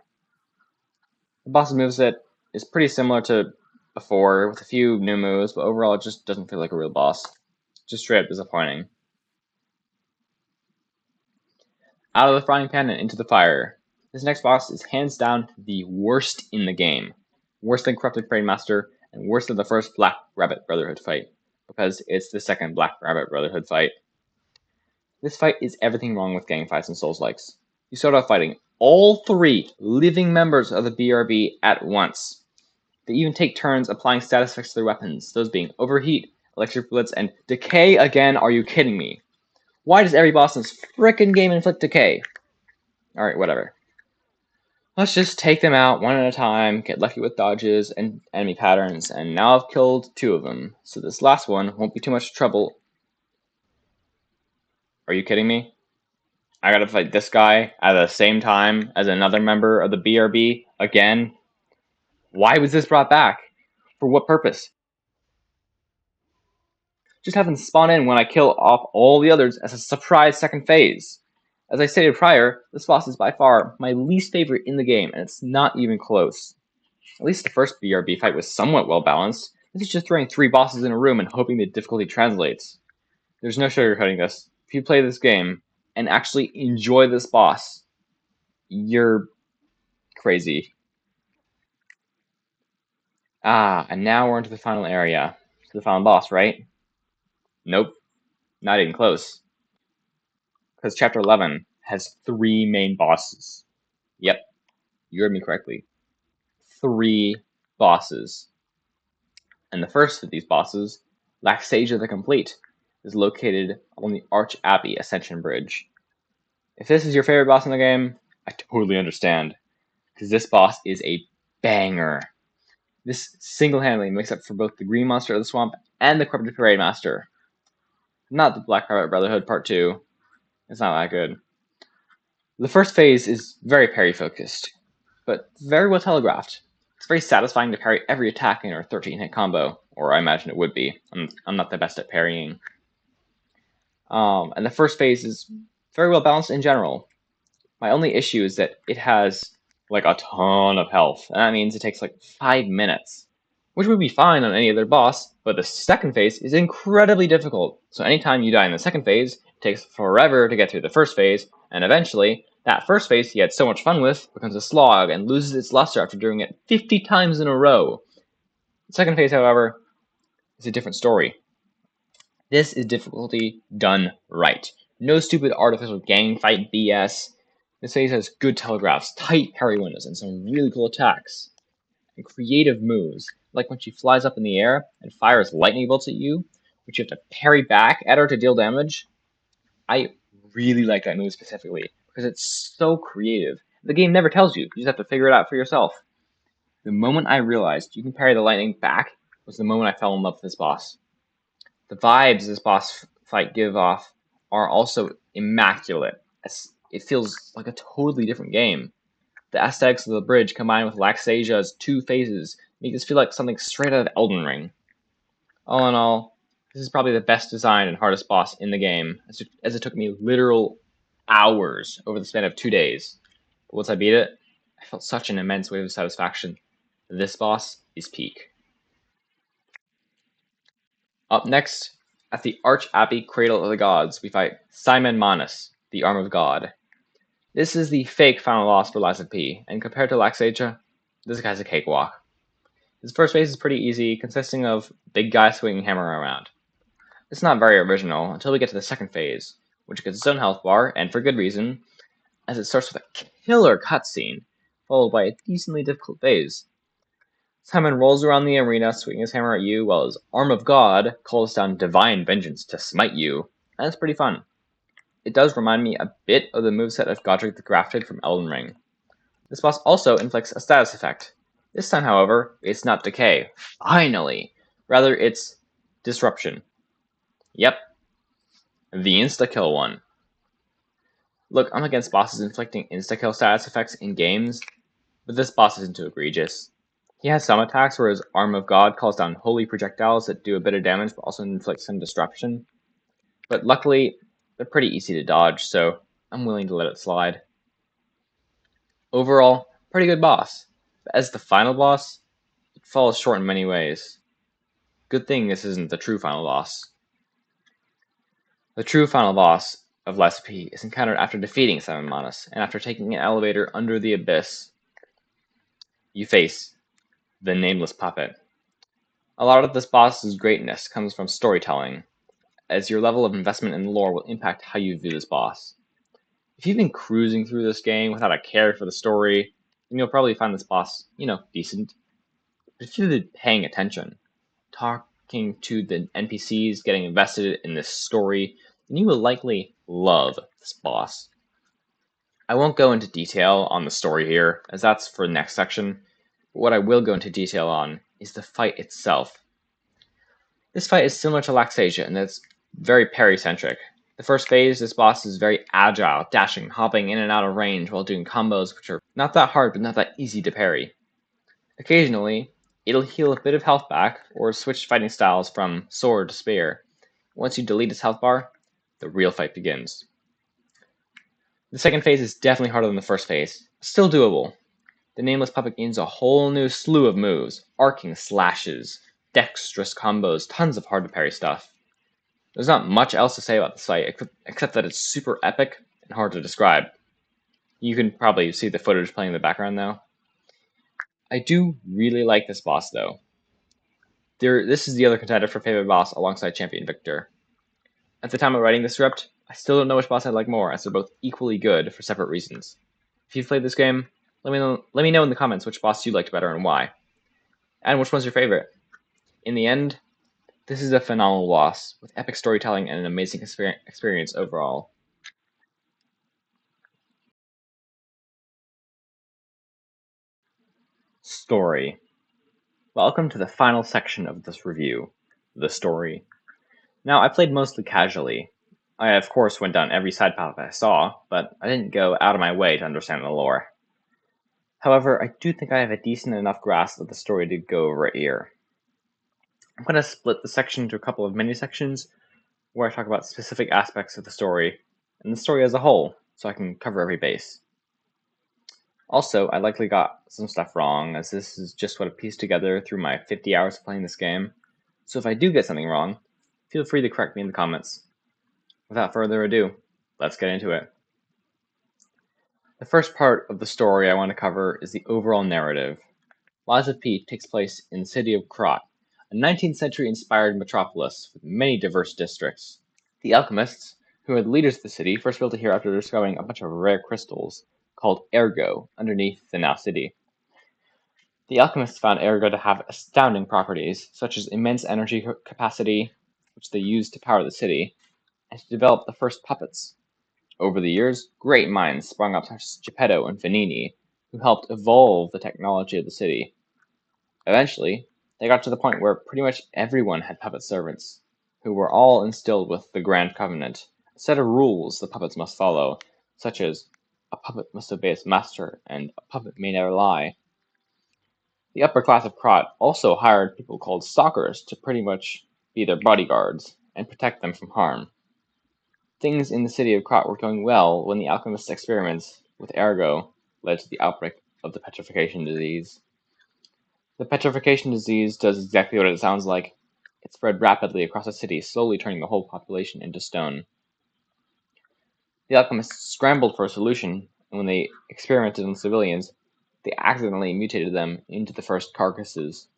The boss's moveset is pretty similar to before, with a few new moves, but overall it just doesn't feel like a real boss. Just straight up disappointing. Out of the frying pan and into the fire. This next boss is hands down the worst in the game. Worse than Corrupted Parade Master, and worse than the first Black Rabbit Brotherhood fight, because it's the second Black Rabbit Brotherhood fight. This fight is everything wrong with gang fights and Souls-likes. You start off fighting all three living members of the BRB at once. They even take turns applying status effects to their weapons, those being Overheat, Electric Blitz, and Decay again? Are you kidding me? Why does every boss in this frickin' game inflict decay? Alright, whatever. Let's just take them out one at a time, get lucky with dodges and enemy patterns, and now I've killed two of them, so this last one won't be too much trouble. Are you kidding me? I gotta fight this guy at the same time as another member of the BRB again? Why was this brought back? For what purpose? Just have them spawn in when I kill off all the others as a surprise second phase. As I stated prior, this boss is by far my least favorite in the game, and it's not even close. At least the first BRB fight was somewhat well balanced. This is just throwing three bosses in a room and hoping the difficulty translates. There's no sugarcoating this. If you play this game and actually enjoy this boss, you're crazy. And now we're into the final area. The final boss, right? Nope. Not even close. Because Chapter 11 has three main bosses. Yep. You heard me correctly. Three bosses. And the first of these bosses, Laxasia the Complete, is located on the Arch Abbey Ascension Bridge. If this is your favorite boss in the game, I totally understand. Because this boss is a banger. This single-handedly makes up for both the Green Monster of the Swamp and the Corrupted Parade Master. Not the Black Pirate Brotherhood Part 2. It's not that good. The first phase is very parry-focused, but very well telegraphed. It's very satisfying to parry every attack in our 13-hit combo, or I imagine it would be. I'm not the best at parrying. And the first phase is very well balanced in general. My only issue is that it has like a ton of health, and that means it takes like 5 minutes, which would be fine on any other boss, but the second phase is incredibly difficult. So anytime you die in the second phase, it takes forever to get through the first phase, and eventually, that first phase you had so much fun with becomes a slog and loses its luster after doing it 50 times in a row. The second phase, however, is a different story. This is difficulty done right. No stupid artificial gang fight BS. This phase has good telegraphs, tight parry windows, and some really cool attacks. And creative moves, like when she flies up in the air and fires lightning bolts at you, which you have to parry back at her to deal damage. I really like that move specifically, because it's so creative. The game never tells you, you just have to figure it out for yourself. The moment I realized you can parry the lightning back was the moment I fell in love with this boss. The vibes this boss fight give off are also immaculate. It feels like a totally different game. The aesthetics of the bridge combined with Laxasia's 2 phases make this feel like something straight out of Elden Ring. All in all, this is probably the best designed and hardest boss in the game, as it took me literal hours over the span of 2 days. But once I beat it, I felt such an immense wave of satisfaction. This boss is peak. Up next, at the Arch Abbey Cradle of the Gods, we fight Simon Manus, the Arm of God. This is the fake final boss for Lies of P, and compared to Laxasia, this guy's a cakewalk. His first phase is pretty easy, consisting of big guy swinging hammer around. It's not very original until we get to the second phase, which gets its own health bar, and for good reason, as it starts with a killer cutscene, followed by a decently difficult phase. Simon rolls around the arena, swinging his hammer at you, while his Arm of God calls down divine vengeance to smite you, and it's pretty fun. It does remind me a bit of the moveset of Godric the Grafted from Elden Ring. This boss also inflicts a status effect. This time, however, it's not decay. Finally! Rather, it's disruption. Yep, the insta-kill one. Look, I'm against bosses inflicting insta-kill status effects in games, but this boss isn't too egregious. He has some attacks where his Arm of God calls down holy projectiles that do a bit of damage but also inflict some disruption. But luckily, they're pretty easy to dodge, so I'm willing to let it slide. Overall, pretty good boss. But as the final boss, it falls short in many ways. Good thing this isn't the true final boss. The true final boss of Lies of P is encountered after defeating Simon Manus, and after taking an elevator under the abyss, you face the Nameless Puppet. A lot of this boss's greatness comes from storytelling, as your level of investment in the lore will impact how you view this boss. If you've been cruising through this game without a care for the story, then you'll probably find this boss, decent. But if you've been paying attention, talking to the NPCs, getting invested in this story, then you will likely love this boss. I won't go into detail on the story here, as that's for the next section, but what I will go into detail on is the fight itself. This fight is similar to Laxasia in that it's very parry-centric. The first phase, this boss is very agile, dashing, hopping in and out of range while doing combos which are not that hard but not that easy to parry. Occasionally, it'll heal a bit of health back or switch fighting styles from sword to spear. Once you delete its health bar, the real fight begins. The second phase is definitely harder than the first phase, but still doable. The Nameless Puppet gains a whole new slew of moves, arcing slashes, dexterous combos, tons of hard to parry stuff. There's not much else to say about this fight, except that it's super epic and hard to describe. You can probably see the footage playing in the background though. I do really like this boss though. This is the other contender for favorite boss alongside Champion Victor. At the time of writing this script, I still don't know which boss I like more, as they're both equally good for separate reasons. If you've played this game, let me know in the comments which boss you liked better and why. And which one's your favorite. In the end, this is a phenomenal boss, with epic storytelling and an amazing experience overall. Story. Welcome to the final section of this review, the story. Now, I played mostly casually. I, of course, went down every side path I saw, but I didn't go out of my way to understand the lore. However, I do think I have a decent enough grasp of the story to go over it here. I'm going to split the section into a couple of mini sections where I talk about specific aspects of the story and the story as a whole, so I can cover every base. Also, I likely got some stuff wrong, as this is just what I pieced together through my 50 hours of playing this game, so if I do get something wrong, feel free to correct me in the comments. Without further ado, let's get into it. The first part of the story I want to cover is the overall narrative. Lies of P takes place in the city of Krat, a 19th century inspired metropolis with many diverse districts. The alchemists, who are the leaders of the city, first built it here after discovering a bunch of rare crystals called ergo underneath the now city. The alchemists found ergo to have astounding properties, such as immense energy capacity, which they used to power the city, and to develop the first puppets. Over the years, great minds sprung up such as Geppetto and Vanini, who helped evolve the technology of the city. Eventually, they got to the point where pretty much everyone had puppet servants, who were all instilled with the Grand Covenant, a set of rules the puppets must follow, such as a puppet must obey its master and a puppet may never lie. The upper class of Krat also hired people called stalkers to pretty much be their bodyguards and protect them from harm. Things in the city of Krat were going well when the alchemist's experiments with ergo led to the outbreak of the petrification disease. The petrification disease does exactly what it sounds like. It spread rapidly across the city, slowly turning the whole population into stone. The alchemists scrambled for a solution, and when they experimented on civilians, they accidentally mutated them into the first carcasses.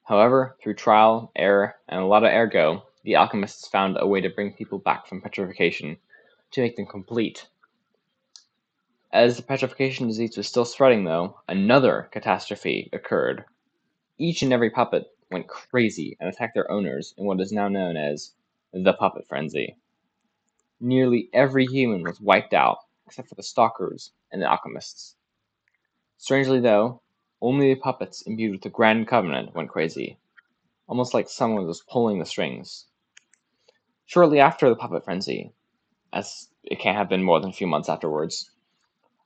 However, through trial, error, and a lot of ergo, the alchemists found a way to bring people back from petrification, to make them complete. As the petrification disease was still spreading, though, another catastrophe occurred. Each and every puppet went crazy and attacked their owners in what is now known as the puppet frenzy. Nearly every human was wiped out, except for the stalkers and the alchemists. Strangely, though, only the puppets imbued with the Grand Covenant went crazy, almost like someone was pulling the strings. Shortly after the puppet frenzy, as it can't have been more than a few months afterwards,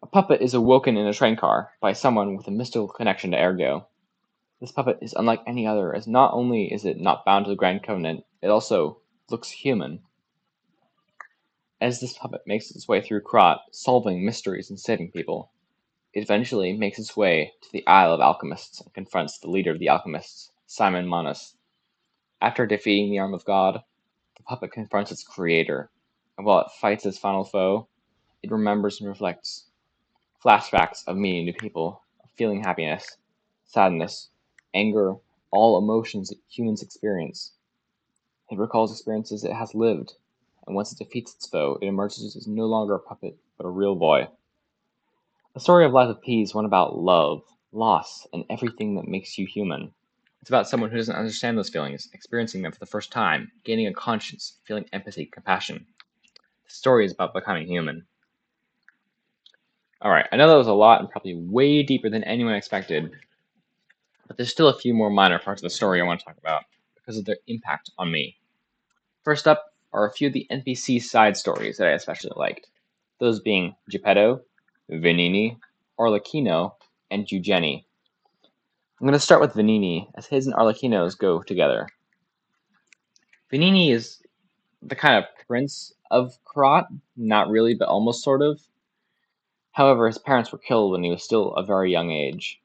a puppet is awoken in a train car by someone with a mystical connection to ergo. This puppet is unlike any other, as not only is it not bound to the Grand Covenant, it also looks human. As this puppet makes its way through Krat, solving mysteries and saving people, it eventually makes its way to the Isle of Alchemists and confronts the leader of the alchemists, Simon Manus. After defeating the arm of God, the puppet confronts its creator, and while it fights its final foe, it remembers and reflects flashbacks of meeting new people, of feeling happiness, sadness, anger, all emotions that humans experience. It recalls experiences it has lived, and once it defeats its foe, it emerges as no longer a puppet, but a real boy. The story of Lies of P is one about love, loss, and everything that makes you human. It's about someone who doesn't understand those feelings, experiencing them for the first time, gaining a conscience, feeling empathy, compassion. The story is about becoming human. Alright, I know that was a lot and probably way deeper than anyone expected, but there's still a few more minor parts of the story I want to talk about because of their impact on me. First up are a few of the NPC side stories that I especially liked, those being Geppetto, Vanini, Arlecchino, and Eugenie. I'm going to start with Vanini, as his and Arlecchino's go together. Vanini is the kind of prince of Krat, not really, but almost sort of. However, his parents were killed when he was still a very young age.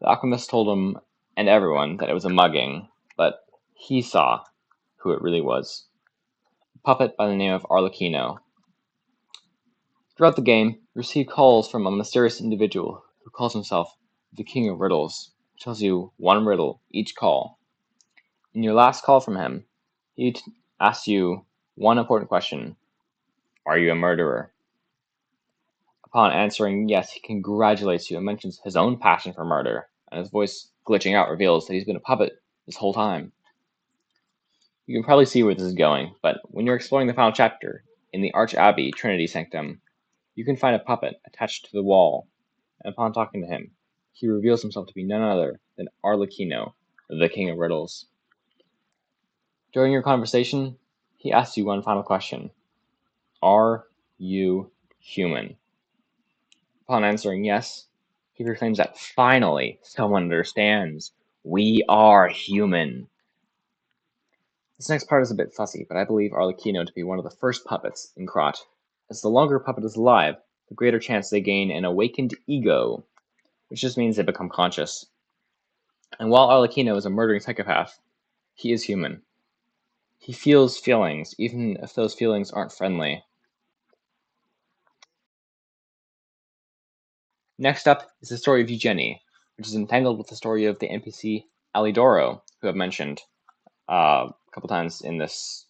The alchemist told him and everyone that it was a mugging, but he saw who it really was. A puppet by the name of Arlecchino. Throughout the game, you receive calls from a mysterious individual who calls himself the King of Riddles, who tells you one riddle each call. In your last call from him, he asks you one important question: are you a murderer? Upon answering yes, he congratulates you and mentions his own passion for murder, and his voice glitching out reveals that he's been a puppet this whole time. You can probably see where this is going, but when you're exploring the final chapter, in the Arch Abbey Trinity Sanctum, you can find a puppet attached to the wall, and upon talking to him, he reveals himself to be none other than Arlecchino, the King of Riddles. During your conversation, he asks you one final question. Are you human? Upon answering yes, he proclaims that finally someone understands. We are human. This next part is a bit fussy, but I believe Arlecchino to be one of the first puppets in Crot. As the longer a puppet is alive, the greater chance they gain an awakened ego, which just means they become conscious. And while Arlecchino is a murdering psychopath, he is human. He feels feelings, even if those feelings aren't friendly. Next up is the story of Eugenie, which is entangled with the story of the NPC Alidoro, who I've mentioned a couple times in this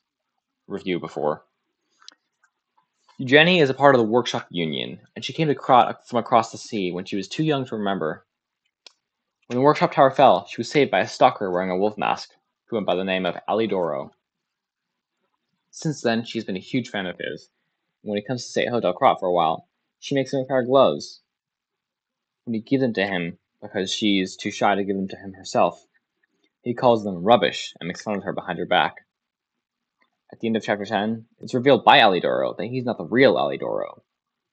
review before. Eugenie is a part of the Workshop Union, and she came to Crot from across the sea when she was too young to remember. When the Workshop Tower fell, she was saved by a stalker wearing a wolf mask, who went by the name of Alidoro. Since then, she's been a huge fan of his. When he comes to stay at Hotel Crot for a while, she makes him a pair of gloves. When he gives them to him, because she's too shy to give them to him herself, he calls them rubbish and makes fun of her behind her back. At the end of chapter 10, it's revealed by Alidoro that he's not the real Alidoro,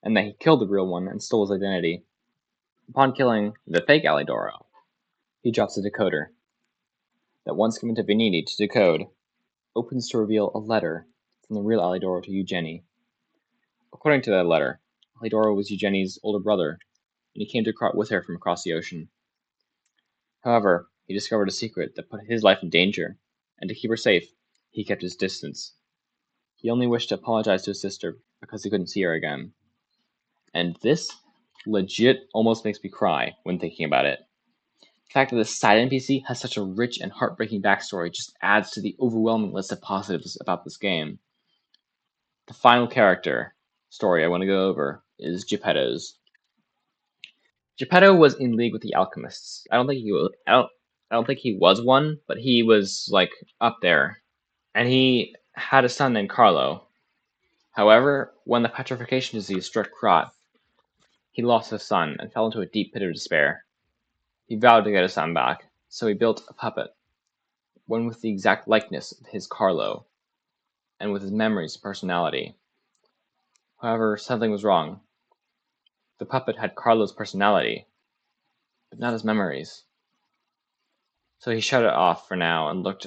and that he killed the real one and stole his identity. Upon killing the fake Alidoro, he drops a decoder that, once given to Venini to decode, opens to reveal a letter from the real Alidoro to Eugenie. According to that letter, Alidoro was Eugenie's older brother, and he came to Crot with her from across the ocean. However, he discovered a secret that put his life in danger, and to keep her safe, he kept his distance. He only wished to apologize to his sister because he couldn't see her again. And this legit almost makes me cry when thinking about it. The fact that this side NPC has such a rich and heartbreaking backstory just adds to the overwhelming list of positives about this game. The final character story I want to go over is Geppetto's. Geppetto was in league with the alchemists. I don't think he was one, but he was like up there. And he had a son named Carlo. However, when the petrification disease struck Crot, he lost his son and fell into a deep pit of despair. He vowed to get his son back, so he built a puppet, one with the exact likeness of his Carlo, and with his memories and personality. However, something was wrong. The puppet had Carlo's personality, but not his memories. So he shut it off for now and locked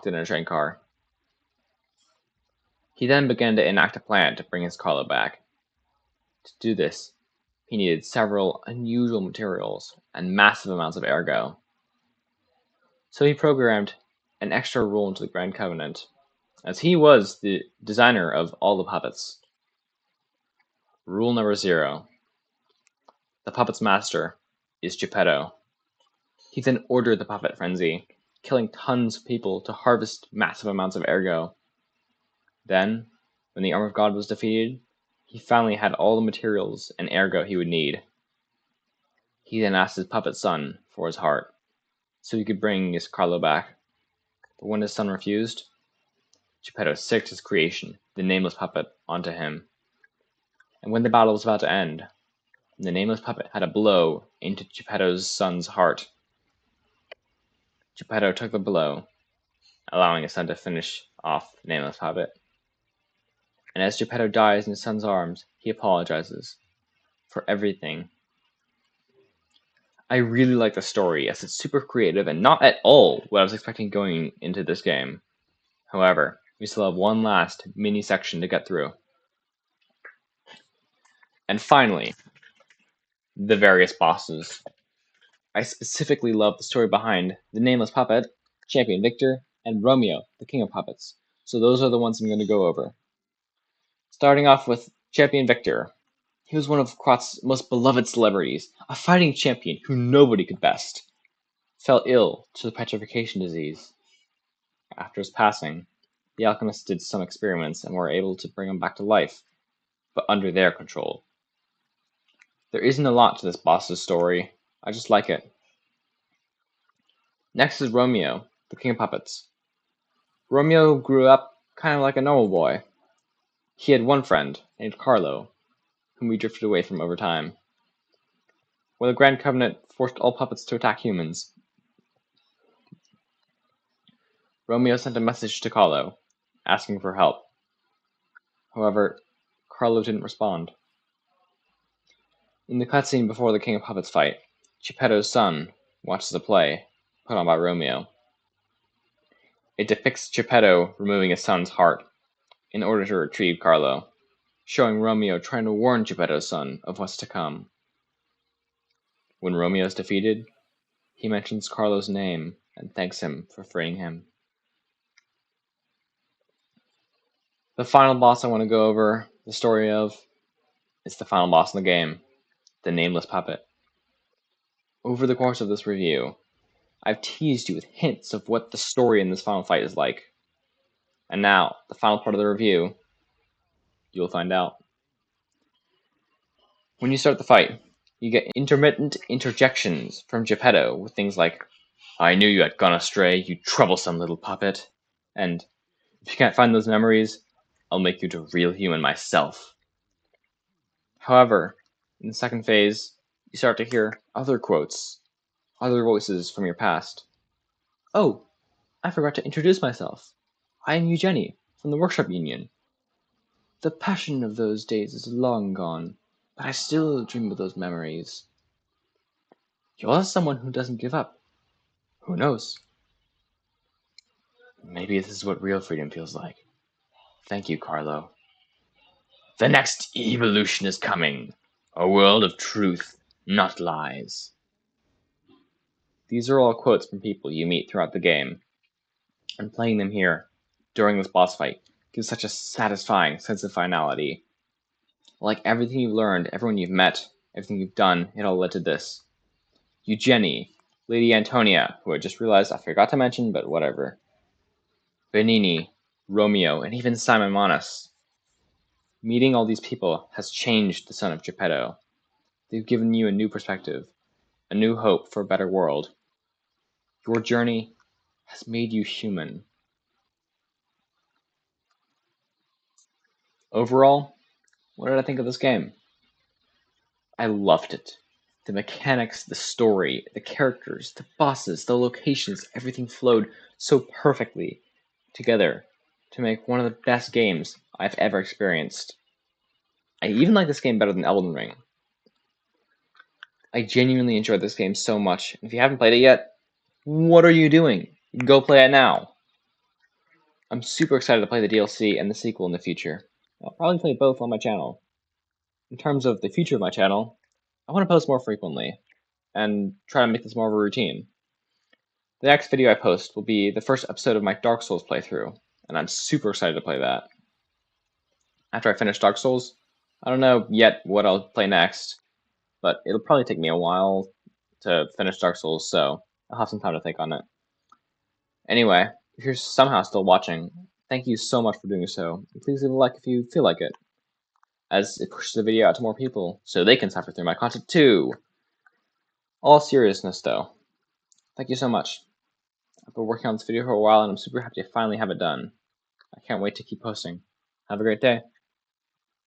it in a train car. He then began to enact a plan to bring his Carlo back. To do this, he needed several unusual materials and massive amounts of ergo. So he programmed an extra rule into the Grand Covenant, as he was the designer of all the puppets. Rule number 0. The puppet's master is Geppetto. He then ordered the puppet frenzy, killing tons of people to harvest massive amounts of ergo. Then, when the arm of God was defeated, he finally had all the materials and ergo he would need. He then asked his puppet son for his heart, so he could bring his Carlo back. But when his son refused, Geppetto sicked his creation, the nameless puppet, onto him. And when the battle was about to end, the nameless puppet had a blow into Geppetto's son's heart. Geppetto took the blow, allowing his son to finish off the nameless puppet. And as Geppetto dies in his son's arms, he apologizes for everything. I really like the story, as it's super creative and not at all what I was expecting going into this game. However, we still have one last mini section to get through. And finally, the various bosses. I specifically love the story behind the nameless puppet, Champion Victor, and Romeo, the king of puppets. So those are the ones I'm going to go over. Starting off with Champion Victor. He was one of Crot's most beloved celebrities, a fighting champion who nobody could best. Fell ill to the petrification disease. After his passing, the alchemists did some experiments and were able to bring him back to life, but under their control. There isn't a lot to this boss's story, I just like it. Next is Romeo, the king of puppets. Romeo grew up kind of like a normal boy. He had one friend named Carlo, whom he drifted away from over time. when the Grand Covenant forced all puppets to attack humans. Romeo sent a message to Carlo, asking for help. However, Carlo didn't respond. In the cutscene before the King of Puppets fight, Geppetto's son watches a play put on by Romeo. It depicts Geppetto removing his son's heart in order to retrieve Carlo, showing Romeo trying to warn Geppetto's son of what's to come. When Romeo is defeated, he mentions Carlo's name and thanks him for freeing him. The final boss I want to go over the story of is the final boss in the game, the Nameless Puppet. Over the course of this review, I've teased you with hints of what the story in this final fight is like. And now, the final part of the review, you'll find out. When you start the fight, you get intermittent interjections from Geppetto with things like, "I knew you had gone astray, you troublesome little puppet," and "If you can't find those memories, I'll make you into a real human myself." However, in the second phase, you start to hear other quotes, other voices from your past. "Oh, I forgot to introduce myself. I am Eugenie, from the Workshop Union. The passion of those days is long gone, but I still dream of those memories. You're someone who doesn't give up. Who knows? Maybe this is what real freedom feels like. Thank you, Carlo. The next evolution is coming. A world of truth, not lies." These are all quotes from people you meet throughout the game, and playing them here during this boss fight gives such a satisfying sense of finality. Like everything you've learned, everyone you've met, everything you've done, it all led to this. Eugenie, Lady Antonia, who I just realized I forgot to mention, but whatever. Benini, Romeo, and even Simon Manas. Meeting all these people has changed the son of Geppetto. They've given you a new perspective, a new hope for a better world. Your journey has made you human. Overall, what did I think of this game? I loved it. The mechanics, the story, the characters, the bosses, the locations, everything flowed so perfectly together to make one of the best games I've ever experienced. I even like this game better than Elden Ring. I genuinely enjoyed this game so much. If you haven't played it yet, what are you doing? Go play it now. I'm super excited to play the DLC and the sequel in the future. I'll probably play both on my channel. In terms of the future of my channel, I want to post more frequently and try to make this more of a routine. The next video I post will be the first episode of my Dark Souls playthrough, and I'm super excited to play that. After I finish Dark Souls, I don't know yet what I'll play next, but it'll probably take me a while to finish Dark Souls, so I'll have some time to think on it. Anyway, if you're somehow still watching, thank you so much for doing so. Please leave a like if you feel like it, as it pushes the video out to more people, so they can suffer through my content too. All seriousness though, thank you so much. I've been working on this video for a while and I'm super happy to finally have it done. I can't wait to keep posting. Have a great day.